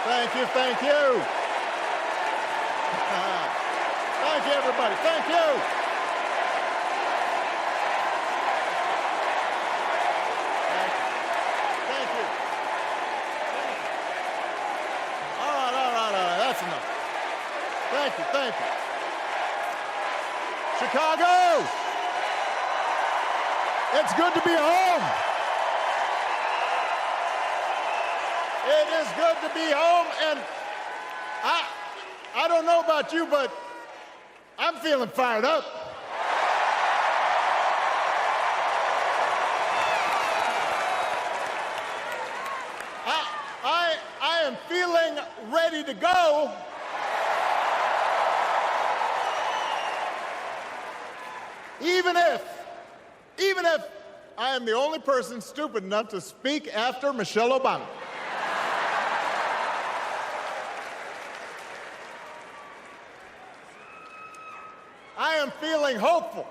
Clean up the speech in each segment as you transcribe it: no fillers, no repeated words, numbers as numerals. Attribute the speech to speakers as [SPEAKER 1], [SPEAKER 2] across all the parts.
[SPEAKER 1] Thank you, thank you. Thank you, everybody. Thank you. Thank you. All right. That's enough. Thank you, thank you. Chicago, it's good to be home. It is good to be home, and I don't know about you, but I'm feeling fired up. I am feeling ready to go. Even if I am the only person stupid enough to speak after Michelle Obama. I am feeling hopeful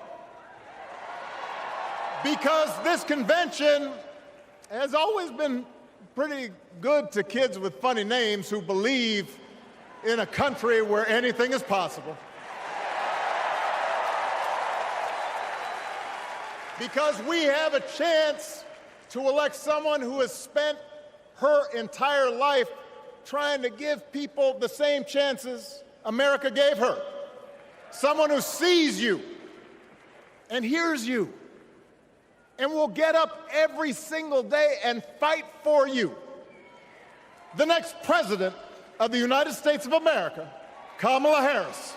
[SPEAKER 1] because this convention has always been pretty good to kids with funny names who believe in a country where anything is possible. Because we have a chance to elect someone who has spent her entire life trying to give people the same chances America gave her. Someone who sees you and hears you and will get up every single day and fight for you. The next president of the United States of America, Kamala Harris.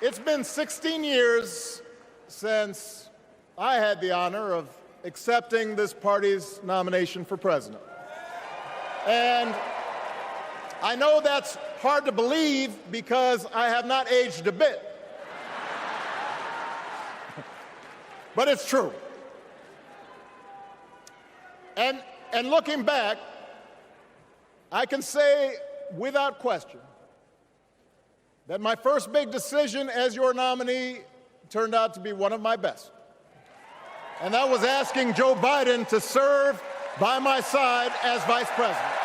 [SPEAKER 1] It's been 16 years since I had the honor of accepting this party's nomination for president. And I know that's hard to believe because I have not aged a bit. But it's true. And looking back, I can say without question that my first big decision as your nominee turned out to be one of my best. And that was asking Joe Biden to serve by my side as vice president.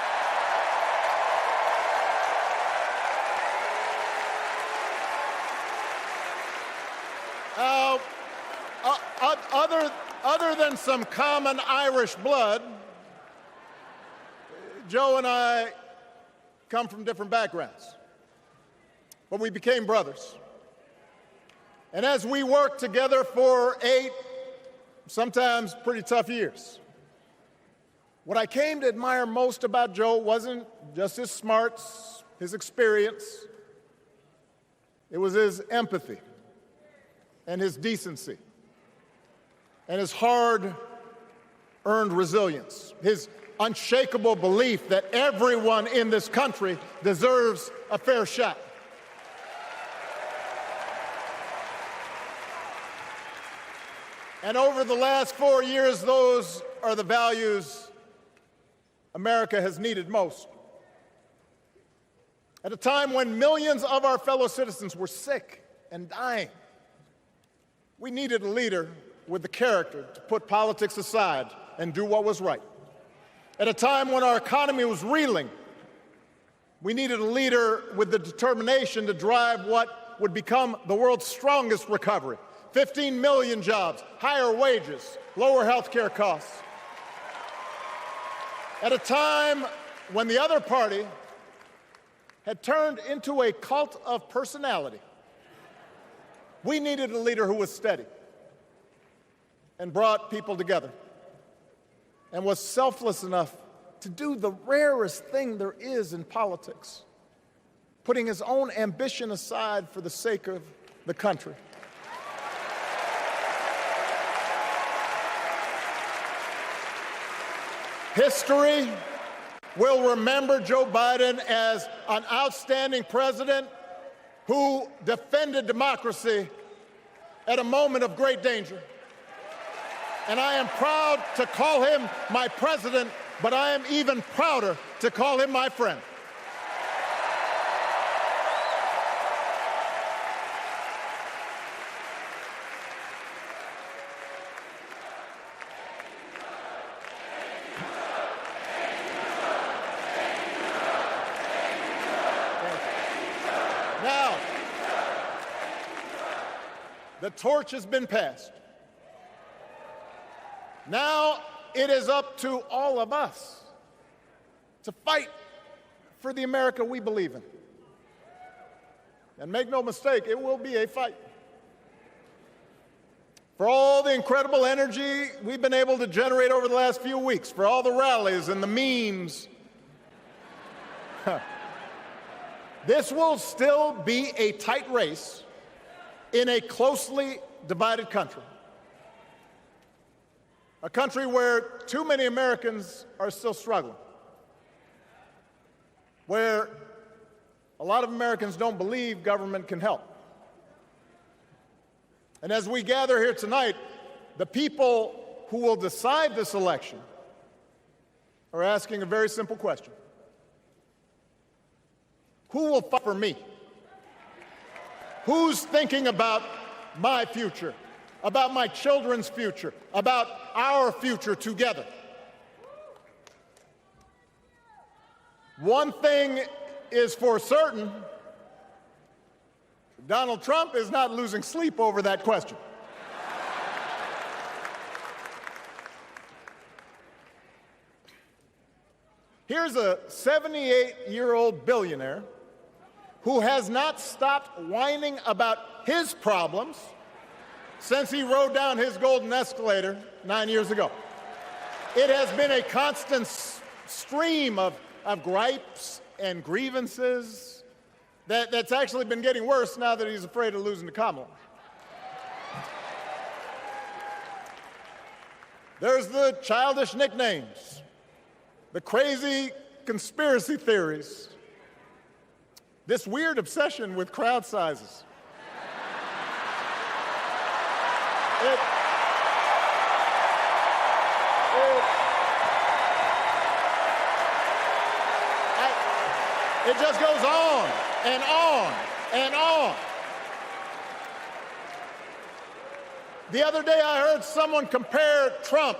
[SPEAKER 1] Other than some common Irish blood, Joe and I come from different backgrounds, but we became brothers. And as we worked together for 8, sometimes pretty tough years, what I came to admire most about Joe wasn't just his smarts, his experience. It was his empathy and his decency and his hard-earned resilience, his unshakable belief that everyone in this country deserves a fair shot. And over the last 4 years, those are the values America has needed most. At a time when millions of our fellow citizens were sick and dying, we needed a leader with the character to put politics aside and do what was right. At a time when our economy was reeling, we needed a leader with the determination to drive what would become the world's strongest recovery. 15 million jobs, higher wages, lower health care costs. At a time when the other party had turned into a cult of personality, we needed a leader who was steady and brought people together and was selfless enough to do the rarest thing there is in politics, putting his own ambition aside for the sake of the country. History will remember Joe Biden as an outstanding president who defended democracy at a moment of great danger. And I am proud to call him my president, but I am even prouder to call him my friend. The torch has been passed. Now it is up to all of us to fight for the America we believe in. And make no mistake, it will be a fight. For all the incredible energy we've been able to generate over the last few weeks, for all the rallies and the memes, this will still be a tight race in a closely divided country. A country where too many Americans are still struggling, where a lot of Americans don't believe government can help. And as we gather here tonight, the people who will decide this election are asking a very simple question. Who will fight for me? Who's thinking about my future, about my children's future, about our future together? One thing is for certain: Donald Trump is not losing sleep over that question. Here's a 78-year-old billionaire who has not stopped whining about his problems since he rode down his golden escalator 9 years ago. It has been a constant stream of gripes and grievances that's actually been getting worse now that he's afraid of losing to Kamala. There's the childish nicknames, the crazy conspiracy theories, this weird obsession with crowd sizes. It just goes on and on and on. The other day I heard someone compare Trump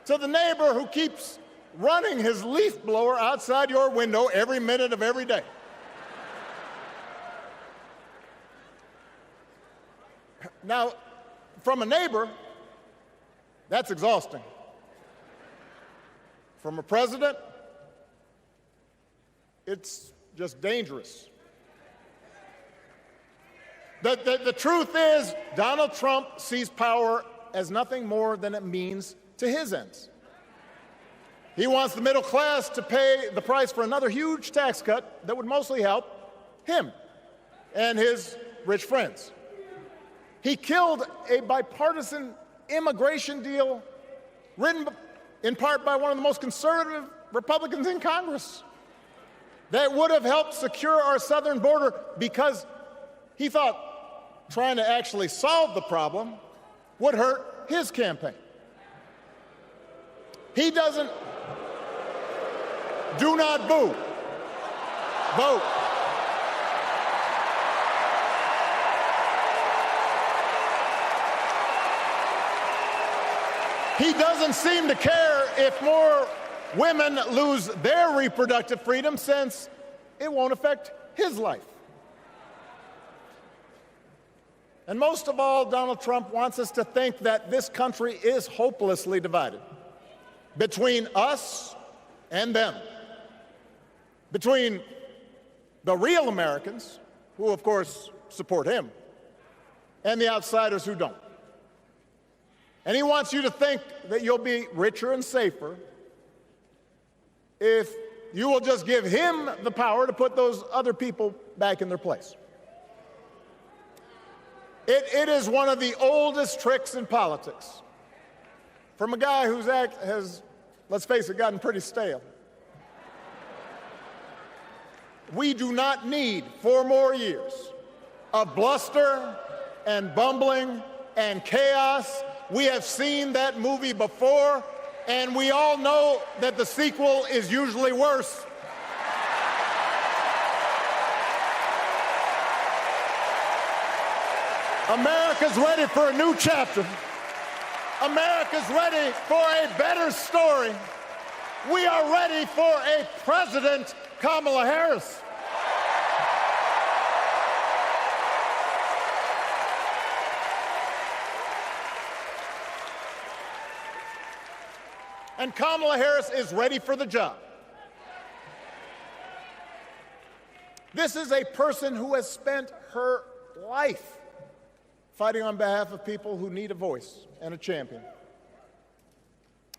[SPEAKER 1] to the neighbor who keeps running his leaf blower outside your window every minute of every day. Now, from a neighbor, that's exhausting. From a president, it's just dangerous. The truth is, Donald Trump sees power as nothing more than it means to his ends. He wants the middle class to pay the price for another huge tax cut that would mostly help him and his rich friends. He killed a bipartisan immigration deal written in part by one of the most conservative Republicans in Congress that would have helped secure our southern border, because he thought trying to actually solve the problem would hurt his campaign. He doesn't. Do not boo. Vote. He doesn't seem to care if more women lose their reproductive freedom, since it won't affect his life. And most of all, Donald Trump wants us to think that this country is hopelessly divided between us and them, between the real Americans, who of course support him, and the outsiders who don't. And he wants you to think that you'll be richer and safer if you will just give him the power to put those other people back in their place. It is one of the oldest tricks in politics, from a guy whose act has, let's face it, gotten pretty stale. We do not need 4 more years of bluster and bumbling and chaos. We have seen that movie before, and we all know that the sequel is usually worse. America's ready for a new chapter. America's ready for a better story. We are ready for a President Kamala Harris. And Kamala Harris is ready for the job. This is a person who has spent her life fighting on behalf of people who need a voice and a champion.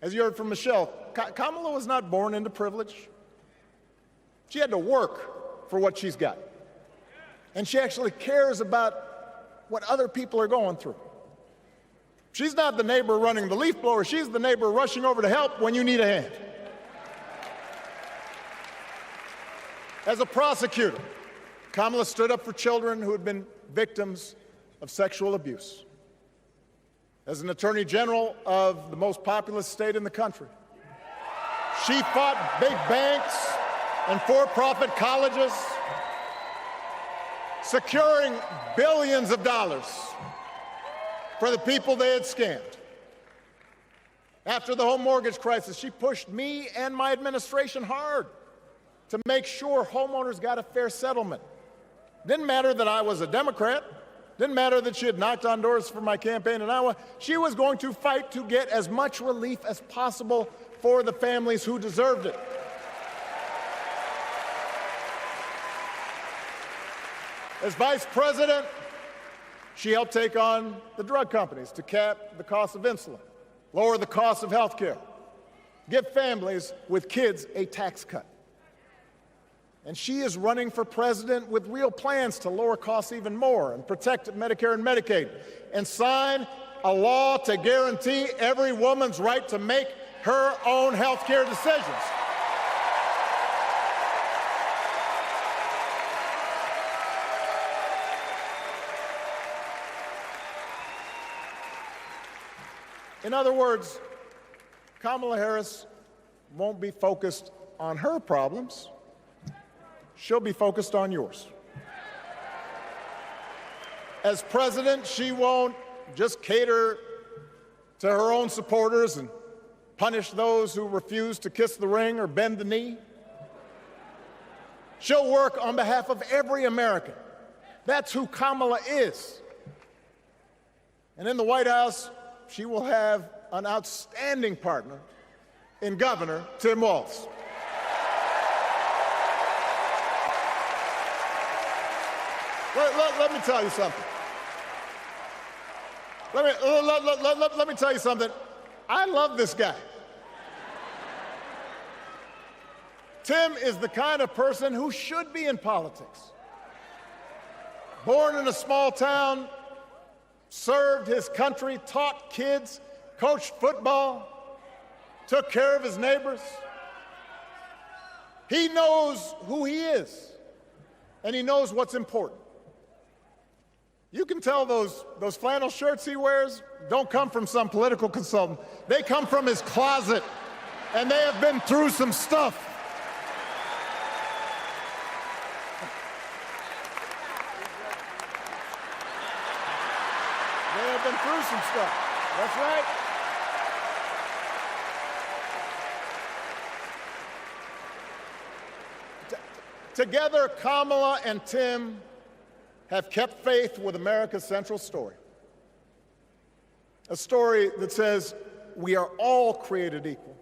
[SPEAKER 1] As you heard from Michelle, Kamala was not born into privilege. She had to work for what she's got. And she actually cares about what other people are going through. She's not the neighbor running the leaf blower. She's the neighbor rushing over to help when you need a hand. As a prosecutor, Kamala stood up for children who had been victims of sexual abuse. As an attorney general of the most populous state in the country, she fought big banks and for-profit colleges, securing billions of dollars for the people they had scammed. After the home mortgage crisis, she pushed me and my administration hard to make sure homeowners got a fair settlement. Didn't matter that I was a Democrat. Didn't matter that she had knocked on doors for my campaign in Iowa. She was going to fight to get as much relief as possible for the families who deserved it. As vice president, she helped take on the drug companies to cap the cost of insulin, lower the cost of health care, give families with kids a tax cut. And she is running for president with real plans to lower costs even more and protect Medicare and Medicaid and sign a law to guarantee every woman's right to make her own health care decisions. In other words, Kamala Harris won't be focused on her problems. She'll be focused on yours. As president, she won't just cater to her own supporters and punish those who refuse to kiss the ring or bend the knee. She'll work on behalf of every American. That's who Kamala is. And in the White House, she will have an outstanding partner in Governor Tim Walz. Let me tell you something. Let me tell you something. I love this guy. Tim is the kind of person who should be in politics. Born in a small town, served his country, taught kids, coached football, took care of his neighbors. He knows who he is, and he knows what's important. You can tell those flannel shirts he wears don't come from some political consultant. They come from his closet, and they have been through some stuff. They have been through some stuff. That's right. Together, Kamala and Tim have kept faith with America's central story. A story that says we are all created equal.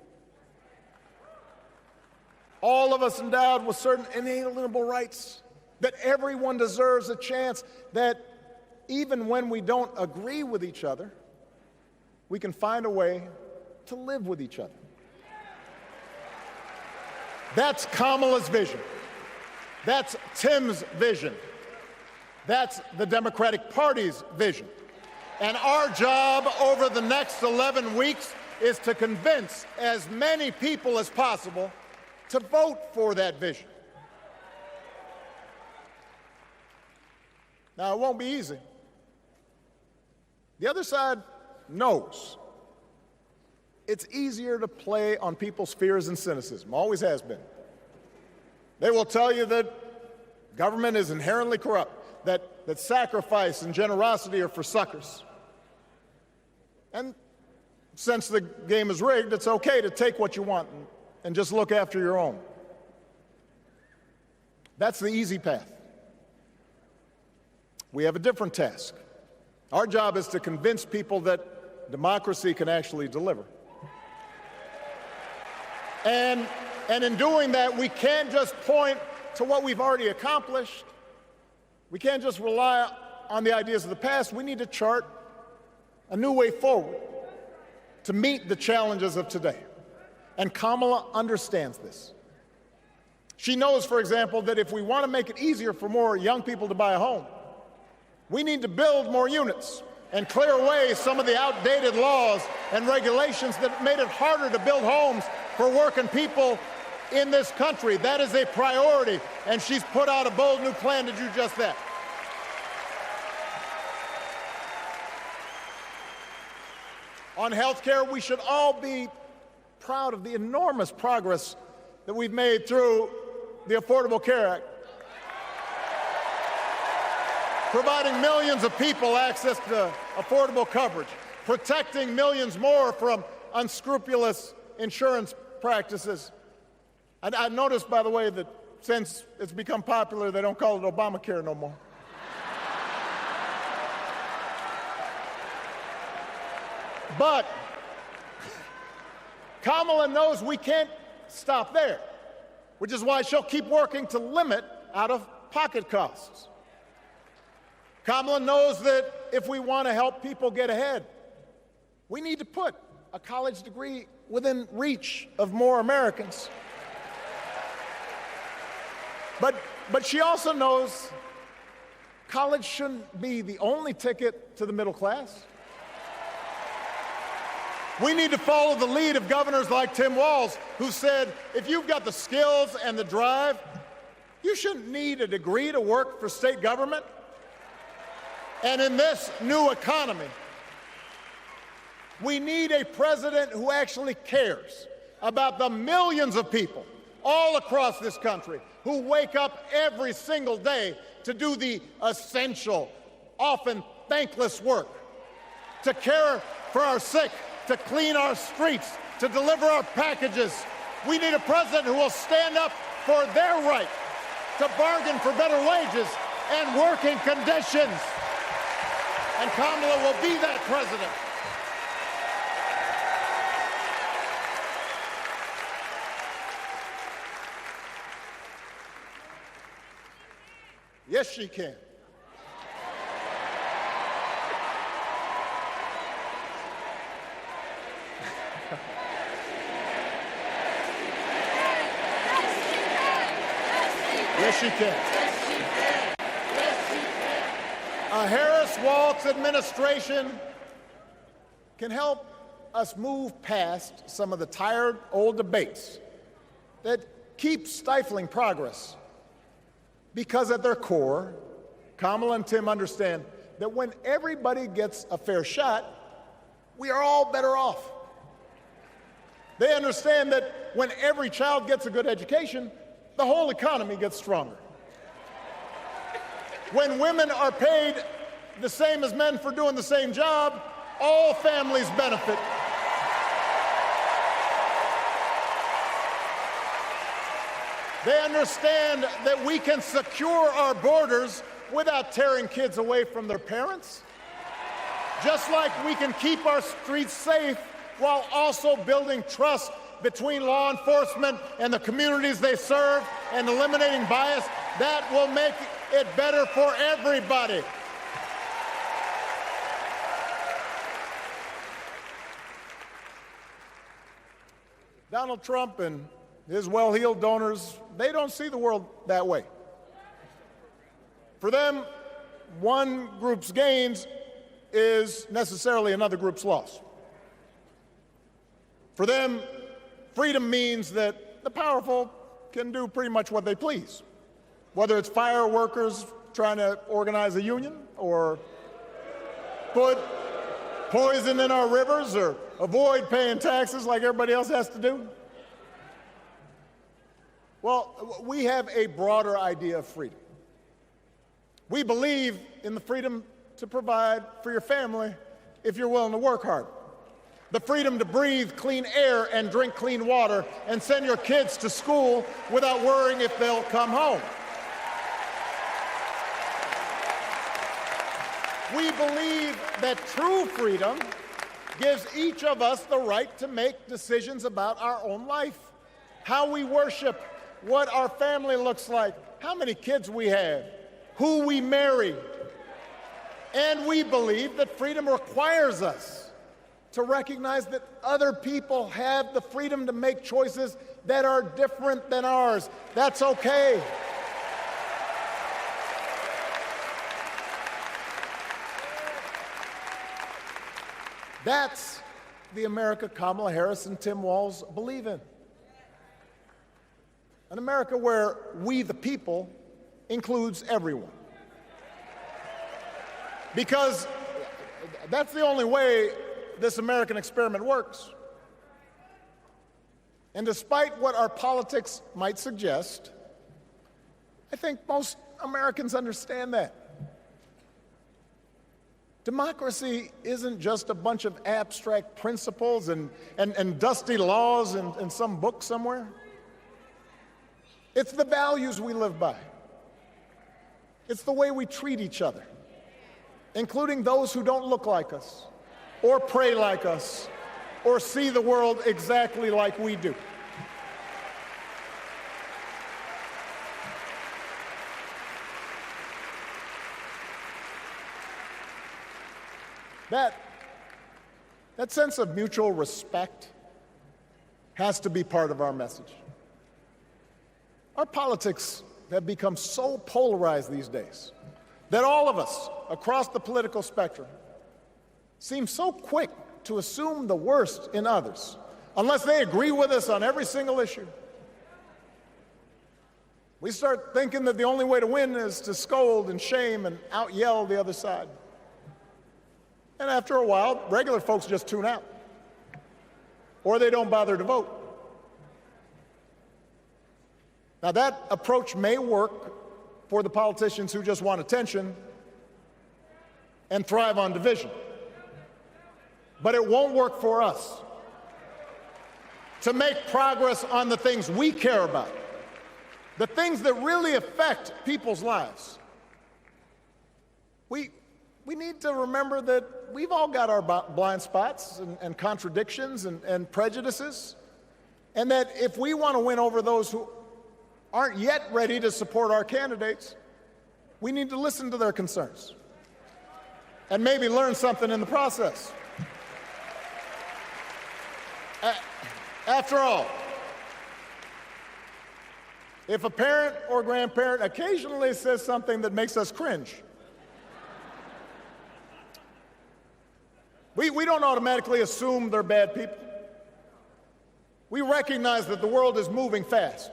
[SPEAKER 1] All of us endowed with certain inalienable rights, that everyone deserves a chance, that even when we don't agree with each other, we can find a way to live with each other. That's Kamala's vision. That's Tim's vision. That's the Democratic Party's vision. And our job over the next 11 weeks is to convince as many people as possible to vote for that vision. Now, it won't be easy. The other side knows it's easier to play on people's fears and cynicism, always has been. They will tell you that government is inherently corrupt, that sacrifice and generosity are for suckers. And since the game is rigged, it's okay to take what you want and just look after your own. That's the easy path. We have a different task. Our job is to convince people that democracy can actually deliver. And in doing that, we can't just point to what we've already accomplished. We can't just rely on the ideas of the past. We need to chart a new way forward to meet the challenges of today. And Kamala understands this. She knows, for example, that if we want to make it easier for more young people to buy a home, we need to build more units and clear away some of the outdated laws and regulations that made it harder to build homes for working people in this country. That is a priority, and she's put out a bold new plan to do just that. On health care, we should all be proud of the enormous progress that we've made through the Affordable Care Act, providing millions of people access to affordable coverage, protecting millions more from unscrupulous insurance practices. I noticed, by the way, that since it's become popular, they don't call it Obamacare no more. But Kamala knows we can't stop there, which is why she'll keep working to limit out-of-pocket costs. Kamala knows that if we want to help people get ahead, we need to put a college degree within reach of more Americans. But she also knows college shouldn't be the only ticket to the middle class. We need to follow the lead of governors like Tim Walz, who said, if you've got the skills and the drive, you shouldn't need a degree to work for state government. And in this new economy, we need a president who actually cares about the millions of people all across this country who wake up every single day to do the essential, often thankless work, to care for our sick, to clean our streets, to deliver our packages. We need a president who will stand up for their right to bargain for better wages and working conditions. And Kamala will be that president. Yes, she can. Yes, she can. A Harris-Walz administration can help us move past some of the tired old debates that keep stifling progress. Because at their core, Kamala and Tim understand that when everybody gets a fair shot, we are all better off. They understand that when every child gets a good education, the whole economy gets stronger. When women are paid the same as men for doing the same job, all families benefit. They understand that we can secure our borders without tearing kids away from their parents, just like we can keep our streets safe while also building trust between law enforcement and the communities they serve and eliminating bias. That will make it better for everybody. Donald Trump and his well-heeled donors, they don't see the world that way. For them, one group's gains is necessarily another group's loss. For them, freedom means that the powerful can do pretty much what they please, whether it's fire workers trying to organize a union or put poison in our rivers or avoid paying taxes like everybody else has to do. Well, we have a broader idea of freedom. We believe in the freedom to provide for your family if you're willing to work hard. The freedom to breathe clean air and drink clean water and send your kids to school without worrying if they'll come home. We believe that true freedom gives each of us the right to make decisions about our own life how we worship, what our family looks like, how many kids we have, who we marry. And we believe that freedom requires us to recognize that other people have the freedom to make choices that are different than ours. That's okay. That's the America Kamala Harris and Tim Walz believe in. An America where we, the people, includes everyone. Because that's the only way this American experiment works. And despite what our politics might suggest, I think most Americans understand that. Democracy isn't just a bunch of abstract principles and dusty laws in some book somewhere. It's the values we live by. It's the way we treat each other, including those who don't look like us, or pray like us, or see the world exactly like we do. That sense of mutual respect has to be part of our message. Our politics have become so polarized these days that all of us across the political spectrum seem so quick to assume the worst in others, unless they agree with us on every single issue. We start thinking that the only way to win is to scold and shame and out-yell the other side. And after a while, regular folks just tune out, or they don't bother to vote. Now, that approach may work for the politicians who just want attention and thrive on division, but it won't work for us. To make progress on the things we care about, the things that really affect people's lives, we need to remember that we've all got our blind spots and contradictions and prejudices, and that if we want to win over those who aren't yet ready to support our candidates, we need to listen to their concerns and maybe learn something in the process. After all, if a parent or grandparent occasionally says something that makes us cringe, we don't automatically assume they're bad people. We recognize that the world is moving fast,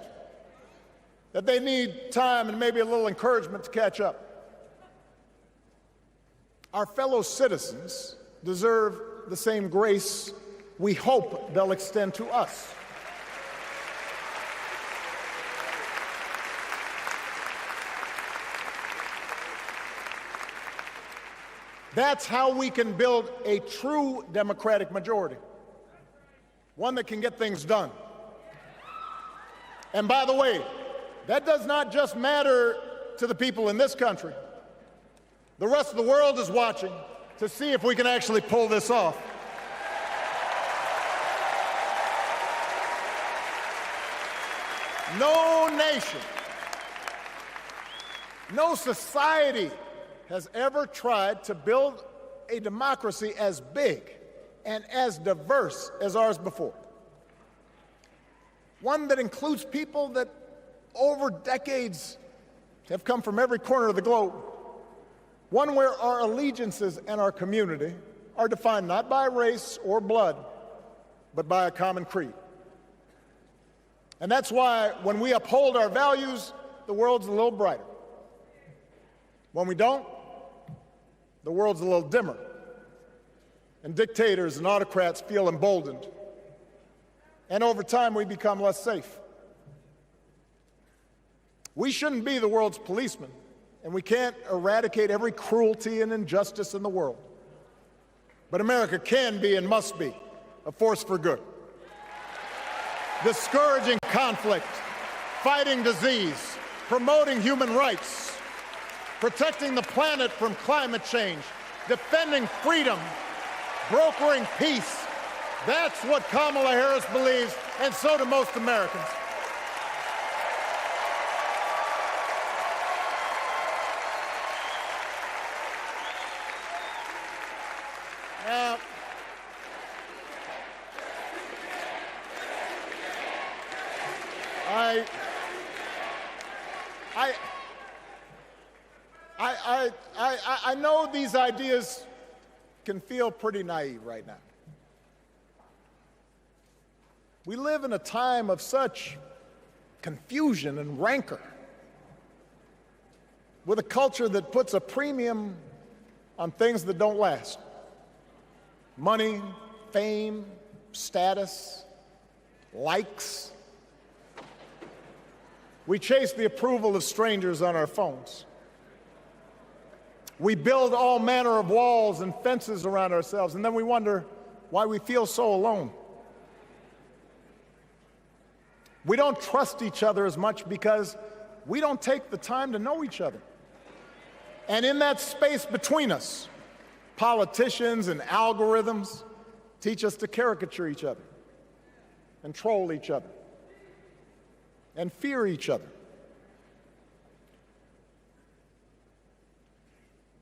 [SPEAKER 1] that they need time and maybe a little encouragement to catch up. Our fellow citizens deserve the same grace we hope they'll extend to us. That's how we can build a true democratic majority, one that can get things done. And by the way, that does not just matter to the people in this country. The rest of the world is watching to see if we can actually pull this off. No nation, no society has ever tried to build a democracy as big and as diverse as ours before. One that includes people that over decades have come from every corner of the globe. One where our allegiances and our community are defined not by race or blood, but by a common creed. And that's why when we uphold our values, the world's a little brighter. When we don't, the world's a little dimmer, and dictators and autocrats feel emboldened. And over time, we become less safe. We shouldn't be the world's policemen, and we can't eradicate every cruelty and injustice in the world. But America can be and must be a force for good, discouraging conflict, fighting disease, promoting human rights, protecting the planet from climate change, defending freedom, brokering peace. That's what Kamala Harris believes, and so do most Americans. Now, I know these ideas can feel pretty naive right now. We live in a time of such confusion and rancor, with a culture that puts a premium on things that don't last. Money, fame, status, likes. We chase the approval of strangers on our phones. We build all manner of walls and fences around ourselves, and then we wonder why we feel so alone. We don't trust each other as much because we don't take the time to know each other. And in that space between us, politicians and algorithms teach us to caricature each other and troll each other and fear each other.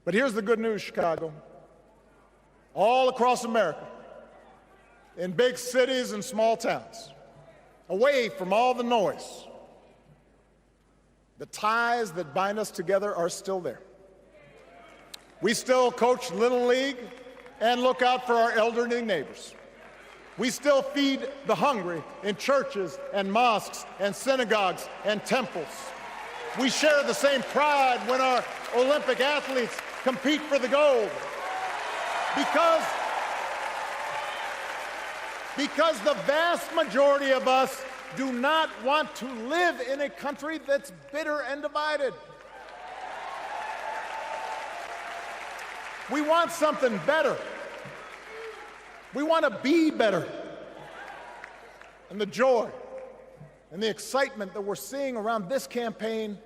[SPEAKER 1] But here's the good news, Chicago. All across America, in big cities and small towns, away from all the noise, the ties that bind us together are still there. We still coach Little League and look out for our elderly neighbors. We still feed the hungry in churches and mosques and synagogues and temples. We share the same pride when our Olympic athletes compete for the gold. Because the vast majority of us do not want to live in a country that's bitter and divided. We want something better. We want to be better. And the joy and the excitement that we're seeing around this campaign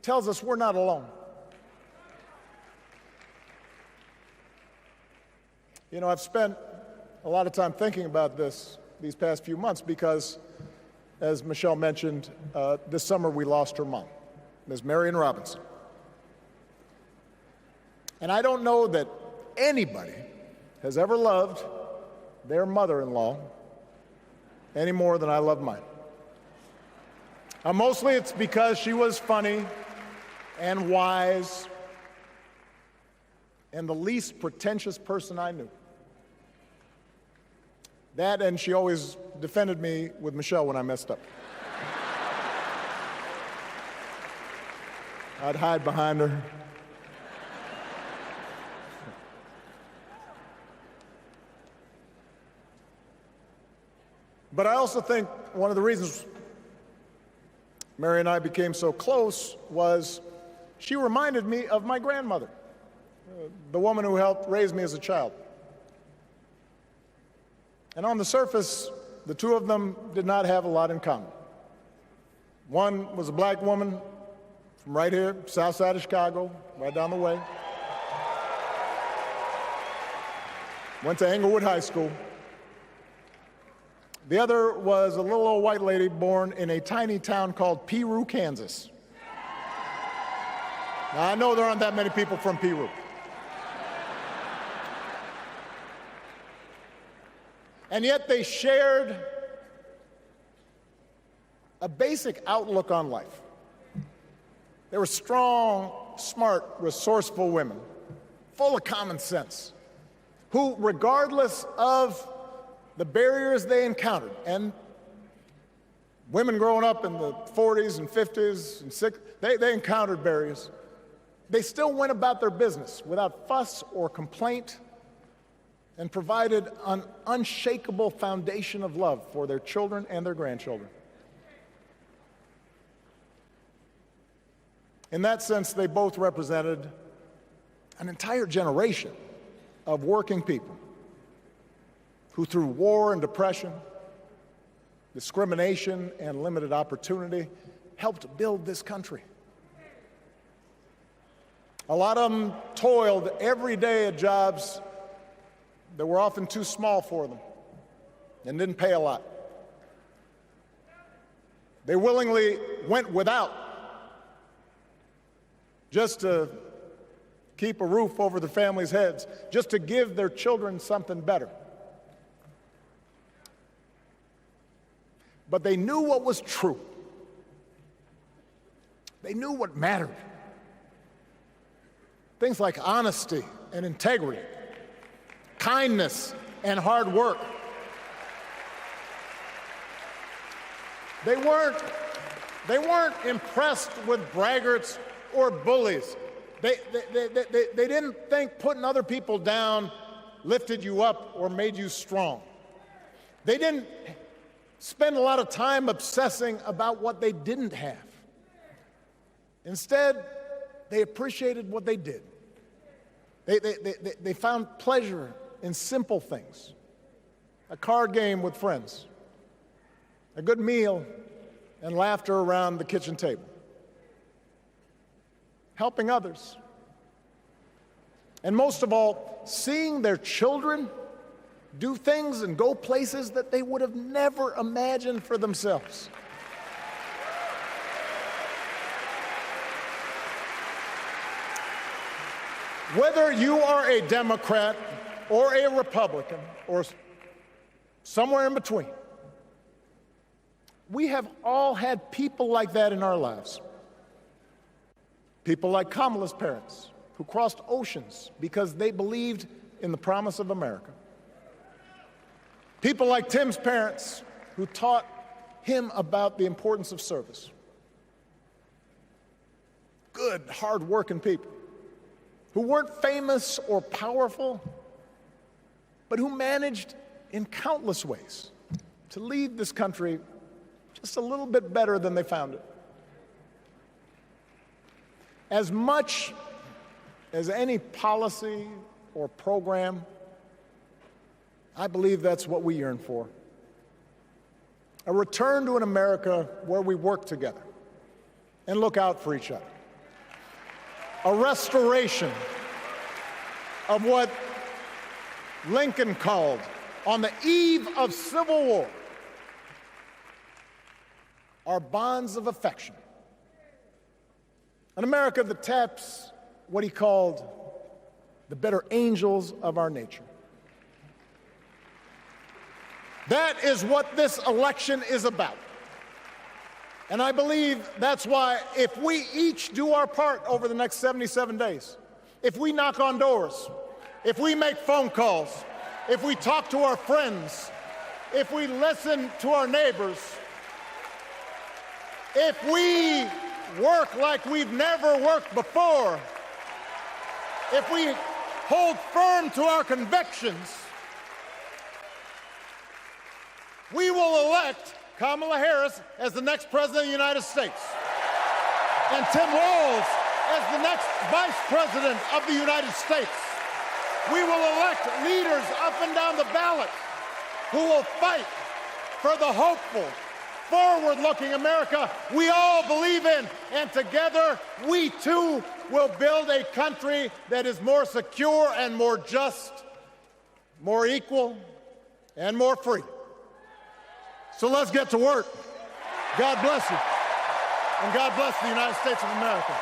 [SPEAKER 1] tells us we're not alone. You know, I've spent a lot of time thinking about these past few months because, as Michelle mentioned, this summer we lost her mom, Ms. Marion Robinson. And I don't know that anybody has ever loved their mother-in-law any more than I love mine. Mostly it's because she was funny and wise and the least pretentious person I knew. That, and she always defended me with Michelle when I messed up. I'd hide behind her. But I also think one of the reasons Mary and I became so close was she reminded me of my grandmother, the woman who helped raise me as a child. And on the surface, the two of them did not have a lot in common. One was a black woman from right here, south side of Chicago, right down the way. Went to Englewood High School. The other was a little old white lady born in a tiny town called Peru, Kansas. Now, I know there aren't that many people from Peru. And yet they shared a basic outlook on life. They were strong, smart, resourceful women, full of common sense, who, regardless of the barriers they encountered, and women growing up in the 40s and 50s and 60s, they encountered barriers. They still went about their business without fuss or complaint and provided an unshakable foundation of love for their children and their grandchildren. In that sense, they both represented an entire generation of working people who, through war and depression, discrimination and limited opportunity, helped build this country. A lot of them toiled every day at jobs that were often too small for them and didn't pay a lot. They willingly went without just to keep a roof over their families' heads, just to give their children something better. But they knew what was true. They knew what mattered. Things like honesty and integrity, kindness and hard work. They weren't impressed with braggarts or bullies. They didn't think putting other people down lifted you up or made you strong. They didn't spend a lot of time obsessing about what they didn't have. Instead, they appreciated what they did. They found pleasure in simple things: a card game with friends, a good meal, and laughter around the kitchen table, helping others, and most of all, seeing their children do things and go places that they would have never imagined for themselves. Whether you are a Democrat or a Republican or somewhere in between, we have all had people like that in our lives. People like Kamala's parents, who crossed oceans because they believed in the promise of America. People like Tim's parents, who taught him about the importance of service. Good, hard-working people who weren't famous or powerful, but who managed in countless ways to leave this country just a little bit better than they found it. As much as any policy or program, I believe that's what we yearn for. A return to an America where we work together and look out for each other. A restoration of what Lincoln called, on the eve of Civil War, our bonds of affection. An America that taps what he called the better angels of our nature. That is what this election is about. And I believe that's why, if we each do our part over the next 77 days, if we knock on doors, if we make phone calls, if we talk to our friends, if we listen to our neighbors, if we work like we've never worked before, if we hold firm to our convictions, we will elect Kamala Harris as the next President of the United States, and Tim Walz as the next Vice President of the United States. We will elect leaders up and down the ballot who will fight for the hopeful, forward-looking America we all believe in, and together we too will build a country that is more secure and more just, more equal, and more free. So let's get to work. God bless you, and God bless the United States of America.